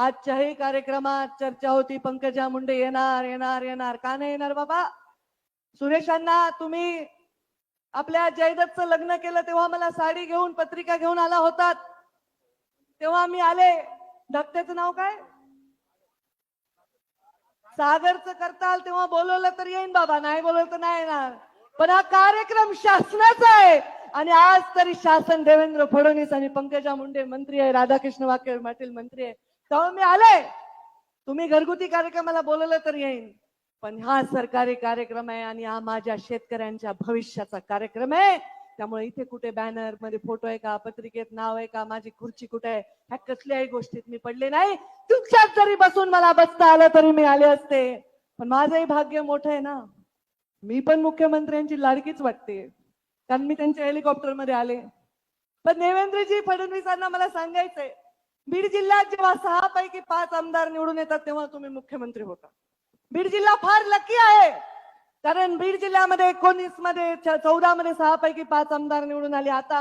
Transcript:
आजच्याही कार्यक्रमात चर्चा होती, पंकजा मुंडे येणार येणार येणार. का नाही येणार बाबा? सुरेशांना तुम्ही आपल्या जयदत्तचं लग्न केलं तेव्हा मला साडी घेऊन पत्रिका घेऊन आला होतात, तेव्हा मी आले. धाकट्याचं नाव काय? सागरचं करताल तेव्हा बोलवलं तर येईन बाबा, नाही बोलवलं तर नाही येणार. पण हा कार्यक्रम शासनाचा आहे आणि आज तरी शासन देवेंद्र फडणवीस आणि पंकजा मुंडे मंत्री आहे, राधाकृष्ण वाके पाटील मंत्री आहे, तेव्हा मी आले. तुम्ही घरगुती कार्यक्रमाला बोलवलं तर येईन, पण हा सरकारी कार्यक्रम आहे आणि हा माझ्या शेतकऱ्यांच्या भविष्याचा कार्यक्रम आहे. त्यामुळे इथे कुठे बॅनर मध्ये फोटो आहे का, पत्रिकेत नाव आहे का, माझी खुर्ची कुठे आहे, ह्या कसल्याही गोष्टीत मी पडले नाही. तुमच्यात जरी बसून मला बसता आलं तरी मी आले असते. पण माझंही भाग्य मोठं आहे ना, मी पण मुख्यमंत्र्यांची लाडकीच वाटते, कारण मी त्यांच्या हेलिकॉप्टर मध्ये आले. पण देवेंद्रजी फडणवीसांना मला सांगायचंय, बीड जिल्ह्यात जेव्हा 6 पैकी 5 आमदार निवडून येतात तेव्हा तुम्ही मुख्यमंत्री होता. बीड जिल्हा फार लकी आहे, कारण बीड जिल्ह्यामध्ये 19 मध्ये 14 मध्ये 6 पैकी 5 आमदार निवडून आले. आता